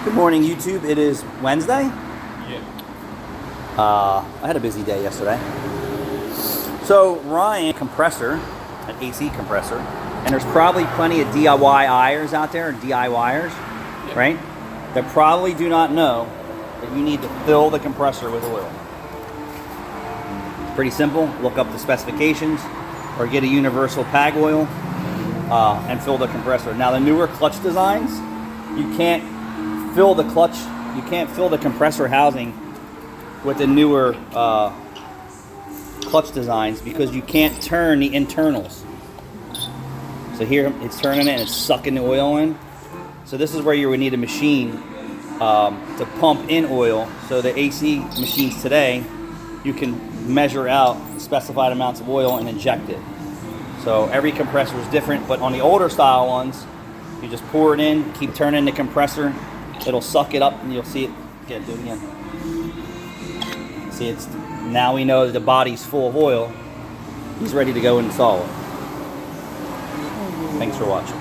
Good morning, YouTube. It is Wednesday. Yeah. I had a busy day yesterday. So Ryan, compressor, an AC compressor, and there's probably plenty of DIY ayers out there, or DIYers, right? That probably do not know that you need to fill the compressor with oil. Pretty simple. Look up the specifications, or get a universal PAG oil and fill the compressor. Now the newer clutch designs, you can't fill the clutch, you can't fill the compressor housing with the newer clutch designs because you can't turn the internals. So here it's turning it and it's sucking the oil in. So this is where you would need a machine to pump in oil. So the AC machines today, you can measure out specified amounts of oil and inject it. So every compressor is different, but on the older style ones, you just pour it in, keep turning the compressor. It'll suck it up and you'll see it. Yeah, do it again. See, it's now we know that the body's full of oil. He's ready to go install it. Thanks for watching.